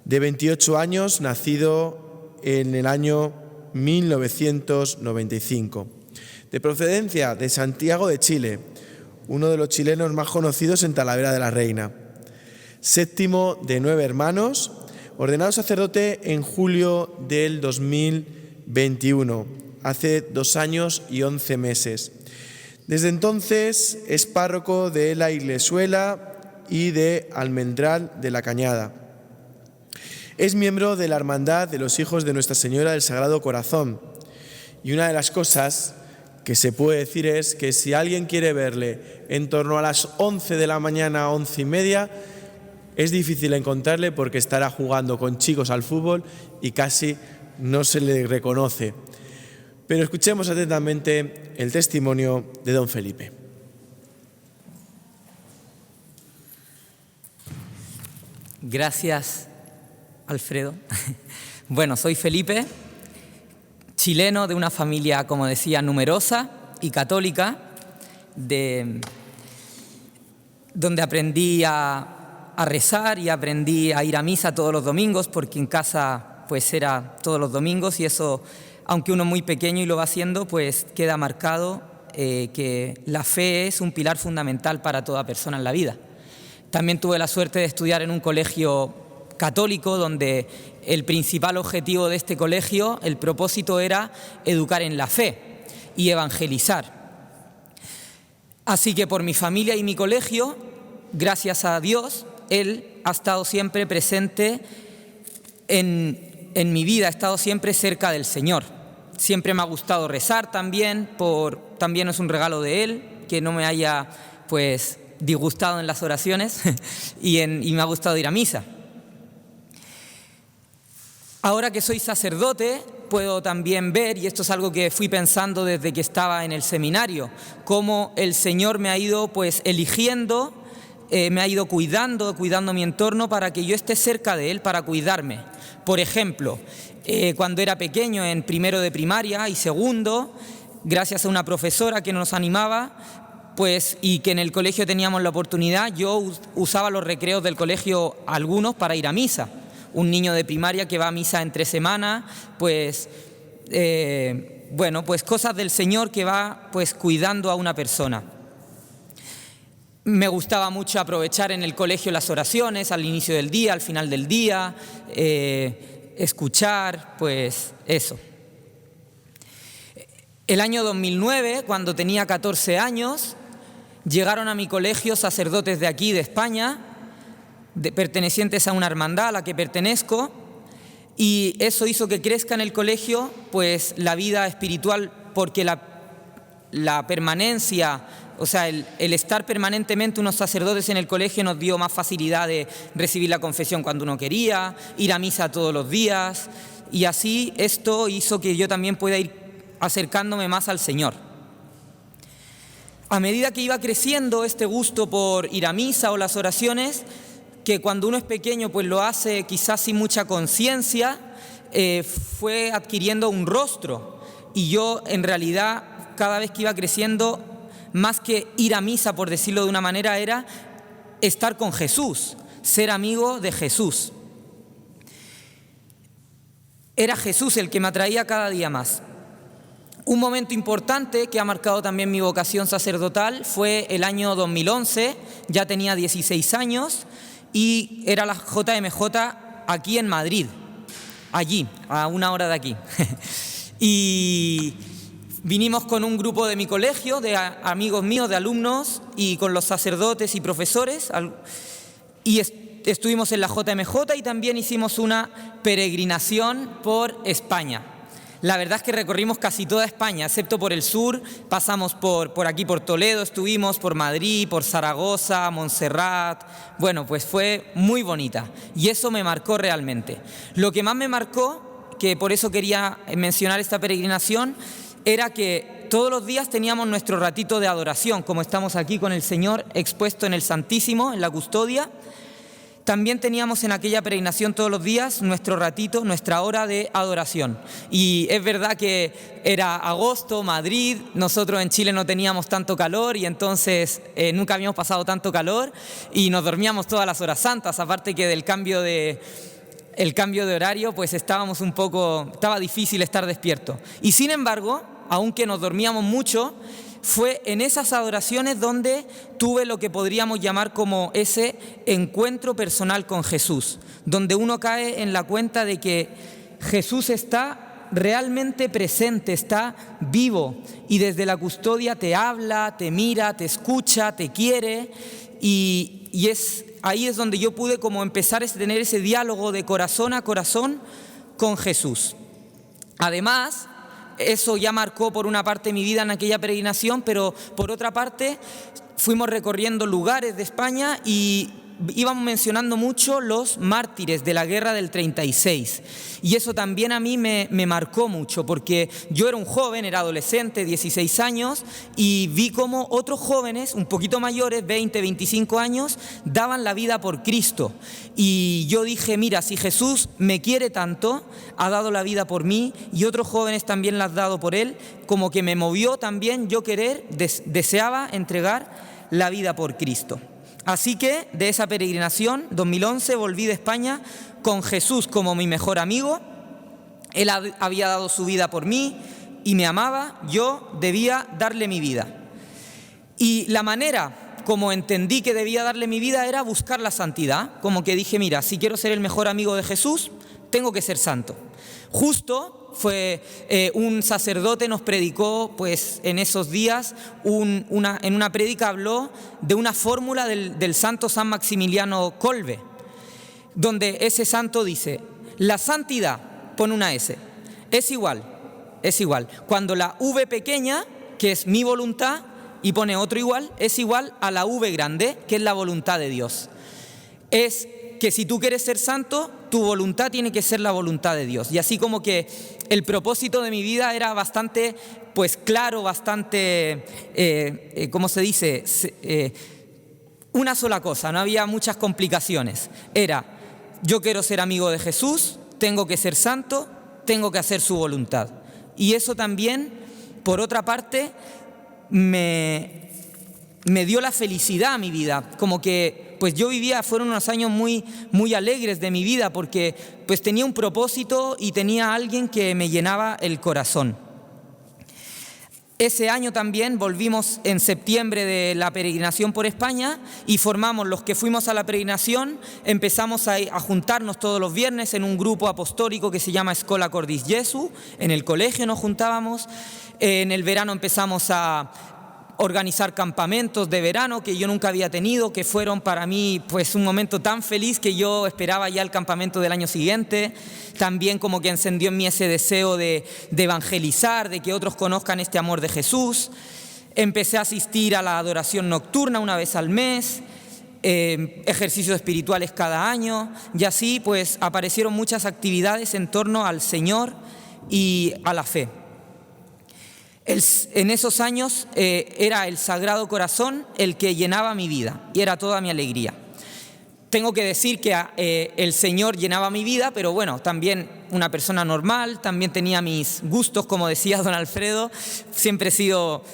de 28 años, nacido en el año 1995, de procedencia de Santiago de Chile, uno de los chilenos más conocidos en Talavera de la Reina, séptimo de 9 hermanos, ordenado sacerdote en julio del 2021, hace 2 años y 11 meses. Desde entonces es párroco de la Iglesuela y de Almendral de la Cañada. Es miembro de la Hermandad de los Hijos de Nuestra Señora del Sagrado Corazón. Y una de las cosas que se puede decir es que si alguien quiere verle en torno a las 11 de la mañana, 11:30, es difícil encontrarle porque estará jugando con chicos al fútbol y casi no se le reconoce. Pero escuchemos atentamente el testimonio de don Felipe. Gracias, Alfredo. Bueno, soy Felipe, chileno de una familia, como decía, numerosa y católica, donde aprendí a rezar y aprendí a ir a misa todos los domingos, porque en casa pues era todos los domingos, y eso, aunque uno es muy pequeño y lo va haciendo, pues queda marcado que la fe es un pilar fundamental para toda persona en la vida. También tuve la suerte de estudiar en un colegio católico donde el principal objetivo de este colegio, el propósito era educar en la fe y evangelizar. Así que por mi familia y mi colegio, gracias a Dios, Él ha estado siempre presente en mi vida, ha estado siempre cerca del Señor. Siempre me ha gustado rezar también es un regalo de Él, que no me haya pues disgustado en las oraciones y me ha gustado ir a misa. Ahora que soy sacerdote, puedo también ver, y esto es algo que fui pensando desde que estaba en el seminario, cómo el Señor me ha ido pues eligiendo, me ha ido cuidando mi entorno para que yo esté cerca de Él, para cuidarme. Por ejemplo, cuando era pequeño, en primero de primaria y segundo, gracias a una profesora que nos animaba, pues, y que en el colegio teníamos la oportunidad, yo usaba los recreos del colegio algunos para ir a misa. Un niño de primaria que va a misa entre semana, pues cosas del Señor que va pues cuidando a una persona. Me gustaba mucho aprovechar en el colegio las oraciones al inicio del día, al final del día, escuchar, pues eso. El año 2009, cuando tenía 14 años, llegaron a mi colegio sacerdotes de aquí, de España, pertenecientes a una hermandad a la que pertenezco, y eso hizo que crezca en el colegio pues la vida espiritual, porque la permanencia, o sea, el estar permanentemente unos sacerdotes en el colegio nos dio más facilidad de recibir la confesión cuando uno quería, ir a misa todos los días, y así esto hizo que yo también pueda ir acercándome más al Señor. A medida que iba creciendo este gusto por ir a misa o las oraciones, que cuando uno es pequeño pues lo hace quizás sin mucha conciencia, fue adquiriendo un rostro, y yo en realidad cada vez que iba creciendo, más que ir a misa, por decirlo de una manera, era estar con Jesús, ser amigo de Jesús. Era Jesús el que me atraía cada día más. Un momento importante que ha marcado también mi vocación sacerdotal fue el año 2011, ya tenía 16 años, y era la JMJ aquí en Madrid, allí, a una hora de aquí. Y vinimos con un grupo de mi colegio, de amigos míos, de alumnos, y con los sacerdotes y profesores, y estuvimos en la JMJ, y también hicimos una peregrinación por España. La verdad es que recorrimos casi toda España, excepto por el sur. Pasamos por aquí, por Toledo, estuvimos por Madrid, por Zaragoza, Montserrat. Bueno, pues fue muy bonita, y eso me marcó realmente. Lo que más me marcó, que por eso quería mencionar esta peregrinación, era que todos los días teníamos nuestro ratito de adoración, como estamos aquí con el Señor expuesto en el Santísimo, en la custodia. También teníamos en aquella peregrinación todos los días nuestro ratito, nuestra hora de adoración. Y es verdad que era agosto, Madrid, nosotros en Chile no teníamos tanto calor, y entonces nunca habíamos pasado tanto calor, y nos dormíamos todas las horas santas, aparte que del cambio de horario, pues estaba difícil estar despierto. Y sin embargo, aunque nos dormíamos mucho, fue en esas adoraciones donde tuve lo que podríamos llamar como ese encuentro personal con Jesús, donde uno cae en la cuenta de que Jesús está realmente presente, está vivo, y desde la custodia te habla, te mira, te escucha, te quiere, y ahí es donde yo pude como empezar a tener ese diálogo de corazón a corazón con Jesús. Además, eso ya marcó por una parte mi vida en aquella peregrinación, pero por otra parte fuimos recorriendo lugares de España y íbamos mencionando mucho los mártires de la guerra del 36, y eso también a mí me marcó mucho, porque yo era un joven, era adolescente, 16 años, y vi cómo otros jóvenes un poquito mayores, 20, 25 años, daban la vida por Cristo, y yo dije, mira, si Jesús me quiere tanto, ha dado la vida por mí, y otros jóvenes también la han dado por Él, como que me movió también yo deseaba entregar la vida por Cristo. Así que de esa peregrinación, 2011, volví de España con Jesús como mi mejor amigo, Él había dado su vida por mí y me amaba, yo debía darle mi vida. Y la manera como entendí que debía darle mi vida era buscar la santidad, como que dije, mira, si quiero ser el mejor amigo de Jesús, tengo que ser santo. Justo fue un sacerdote nos predicó, pues en esos días, en una prédica habló de una fórmula del santo San Maximiliano Kolbe, donde ese santo dice, la santidad, pone una S, es igual. Cuando la V pequeña, que es mi voluntad, y pone otro igual, es igual a la V grande, que es la voluntad de Dios. Es que si tú quieres ser santo, tu voluntad tiene que ser la voluntad de Dios. Y así como que el propósito de mi vida era bastante, pues claro, bastante, ¿cómo se dice? Una sola cosa, no había muchas complicaciones. Era, yo quiero ser amigo de Jesús, tengo que ser santo, tengo que hacer su voluntad. Y eso también, por otra parte, me dio la felicidad a mi vida, como que pues yo fueron unos años muy, muy alegres de mi vida porque pues tenía un propósito y tenía a alguien que me llenaba el corazón. Ese año también volvimos en septiembre de la peregrinación por España y formamos, los que fuimos a la peregrinación, empezamos a juntarnos todos los viernes en un grupo apostólico que se llama Escola Cordis Jesu, en el colegio nos juntábamos, en el verano empezamos a organizar campamentos de verano que yo nunca había tenido, que fueron para mí pues un momento tan feliz que yo esperaba ya el campamento del año siguiente. También como que encendió en mí ese deseo de evangelizar, de que otros conozcan este amor de Jesús. Empecé a asistir a la adoración nocturna una vez al mes, ejercicios espirituales cada año, y así pues aparecieron muchas actividades en torno al Señor y a la fe. En esos años era el Sagrado Corazón el que llenaba mi vida y era toda mi alegría. Tengo que decir que el Señor llenaba mi vida, pero bueno, también una persona normal, también tenía mis gustos, como decía don Alfredo,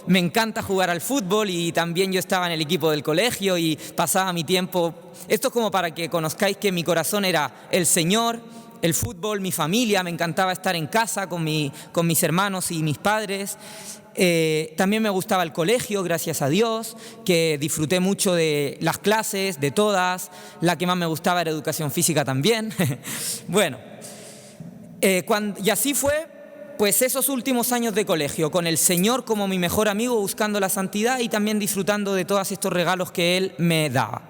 me encanta jugar al fútbol y también yo estaba en el equipo del colegio y pasaba mi tiempo. Esto es como para que conozcáis que mi corazón era el Señor, el fútbol, mi familia, me encantaba estar en casa con mis hermanos y mis padres. También me gustaba el colegio, gracias a Dios, que disfruté mucho de las clases, de todas. La que más me gustaba era educación física también. Bueno, y así fue pues esos últimos años de colegio, con el Señor como mi mejor amigo, buscando la santidad y también disfrutando de todos estos regalos que Él me daba.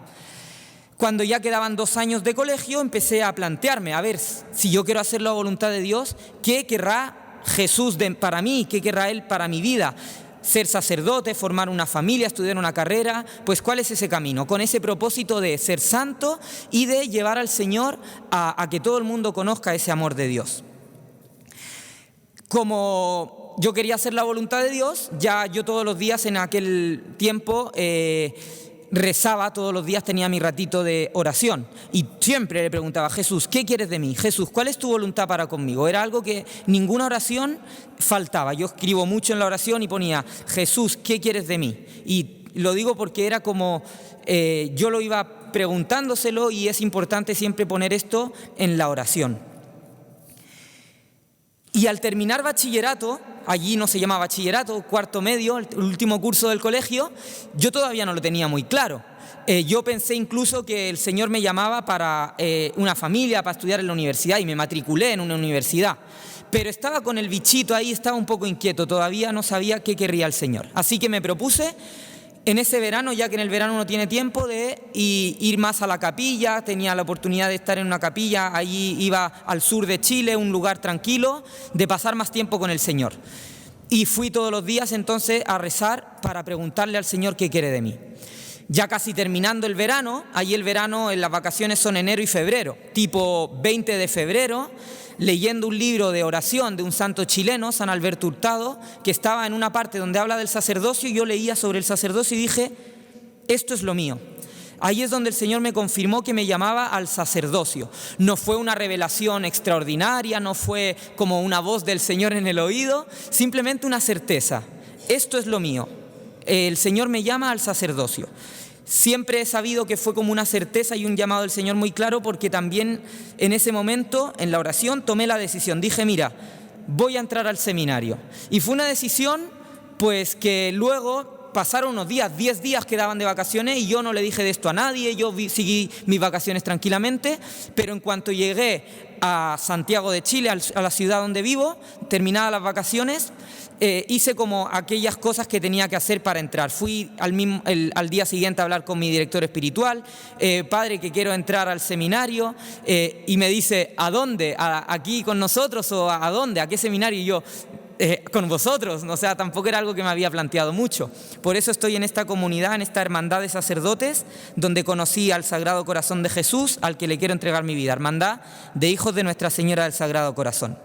Cuando ya quedaban 2 años de colegio, empecé a plantearme, a ver, si yo quiero hacer la voluntad de Dios, ¿qué querrá Jesús para mí? ¿Qué querrá Él para mi vida? Ser sacerdote, formar una familia, estudiar una carrera, pues ¿cuál es ese camino? Con ese propósito de ser santo y de llevar al Señor a que todo el mundo conozca ese amor de Dios. Como yo quería hacer la voluntad de Dios, ya yo todos los días en aquel tiempo rezaba, todos los días tenía mi ratito de oración y siempre le preguntaba a Jesús, ¿qué quieres de mí? Jesús, ¿cuál es tu voluntad para conmigo? Era algo que ninguna oración faltaba. Yo escribo mucho en la oración y ponía, Jesús, ¿qué quieres de mí? Y lo digo porque era como, yo lo iba preguntándoselo y es importante siempre poner esto en la oración. Y al terminar bachillerato, allí no se llama bachillerato, cuarto medio, el último curso del colegio, yo todavía no lo tenía muy claro. Yo pensé incluso que el Señor me llamaba para una familia, para estudiar en la universidad y me matriculé en una universidad. Pero estaba con el bichito ahí, estaba un poco inquieto, todavía no sabía qué querría el Señor. Así que me propuse en ese verano, ya que en el verano no tiene tiempo, de ir más a la capilla. Tenía la oportunidad de estar en una capilla, allí iba al sur de Chile, un lugar tranquilo, de pasar más tiempo con el Señor. Y fui todos los días entonces a rezar para preguntarle al Señor qué quiere de mí. Ya casi terminando el verano, allí el verano, en las vacaciones son enero y febrero, tipo 20 de febrero, leyendo un libro de oración de un santo chileno, San Alberto Hurtado, que estaba en una parte donde habla del sacerdocio, y yo leía sobre el sacerdocio y dije, esto es lo mío. Ahí es donde el Señor me confirmó que me llamaba al sacerdocio. No fue una revelación extraordinaria, no fue como una voz del Señor en el oído, simplemente una certeza. Esto es lo mío. El Señor me llama al sacerdocio. Siempre he sabido que fue como una certeza y un llamado del Señor muy claro, porque también en ese momento, en la oración, tomé la decisión. Dije, mira, voy a entrar al seminario. Y fue una decisión pues que luego pasaron unos días, 10 días quedaban de vacaciones y yo no le dije de esto a nadie, yo seguí mis vacaciones tranquilamente, pero en cuanto llegué a Santiago de Chile, a la ciudad donde vivo, terminadas las vacaciones, hice como aquellas cosas que tenía que hacer para entrar. Fui al día siguiente a hablar con mi director espiritual, padre, que quiero entrar al seminario, y me dice, ¿a dónde? ¿Aquí con nosotros o a dónde? ¿A qué seminario? Y yo, con vosotros, o sea, tampoco era algo que me había planteado mucho. Por eso estoy en esta comunidad, en esta hermandad de sacerdotes, donde conocí al Sagrado Corazón de Jesús, al que le quiero entregar mi vida, hermandad de hijos de Nuestra Señora del Sagrado Corazón.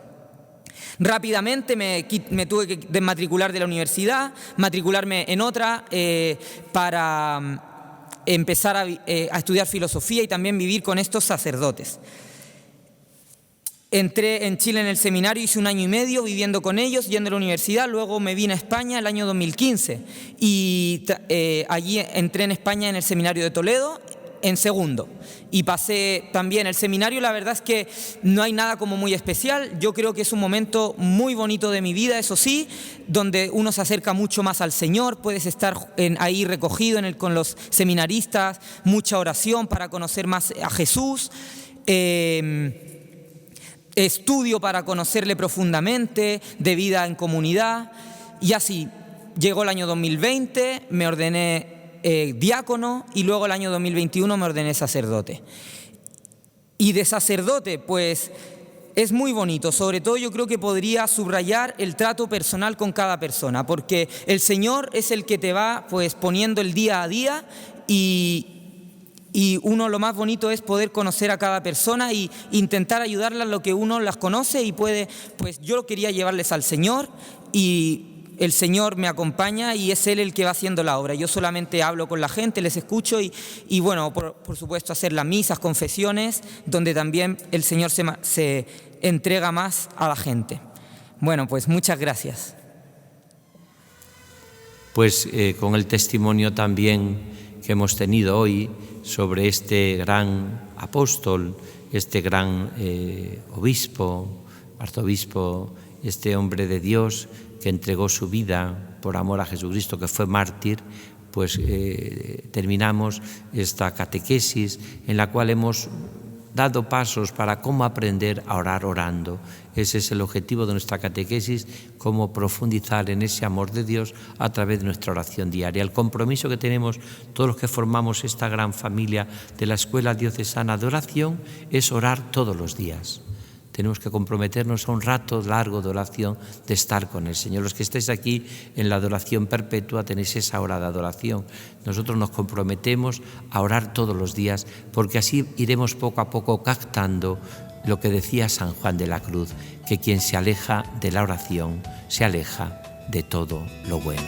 Rápidamente me tuve que desmatricular de la universidad, matricularme en otra para empezar a estudiar filosofía y también vivir con estos sacerdotes. Entré en Chile en el seminario, hice 1 año y medio viviendo con ellos, yendo a la universidad, luego me vine a España el año 2015 y allí entré en España en el seminario de Toledo en segundo y pasé también el seminario. La verdad es que no hay nada como muy especial, yo creo que es un momento muy bonito de mi vida, eso sí, donde uno se acerca mucho más al Señor, puedes estar ahí recogido con los seminaristas, mucha oración para conocer más a Jesús, estudio para conocerle profundamente, de vida en comunidad, y así llegó el año 2020, me ordené diácono y luego el año 2021 me ordené sacerdote. Y de sacerdote, pues es muy bonito, sobre todo yo creo que podría subrayar el trato personal con cada persona, porque el Señor es el que te va pues poniendo el día a día y lo más bonito es poder conocer a cada persona y intentar ayudarlas lo que uno las conoce y puede. Pues yo quería llevarles al Señor y el Señor me acompaña y es Él el que va haciendo la obra. Yo solamente hablo con la gente, les escucho y bueno, por supuesto hacer las misas, confesiones, donde también el Señor se entrega más a la gente. Bueno, pues muchas gracias. Pues con el testimonio también que hemos tenido hoy sobre este gran apóstol, este gran obispo, arzobispo, este hombre de Dios que entregó su vida por amor a Jesucristo, que fue mártir, pues terminamos esta catequesis en la cual hemos dado pasos para cómo aprender a orar orando. Ese es el objetivo de nuestra catequesis, cómo profundizar en ese amor de Dios a través de nuestra oración diaria. El compromiso que tenemos todos los que formamos esta gran familia de la Escuela Diocesana de Oración es orar todos los días. Tenemos que comprometernos a un rato largo de oración, de estar con el Señor. Los que estéis aquí en la adoración perpetua tenéis esa hora de adoración. Nosotros nos comprometemos a orar todos los días porque así iremos poco a poco captando lo que decía San Juan de la Cruz, que quien se aleja de la oración se aleja de todo lo bueno.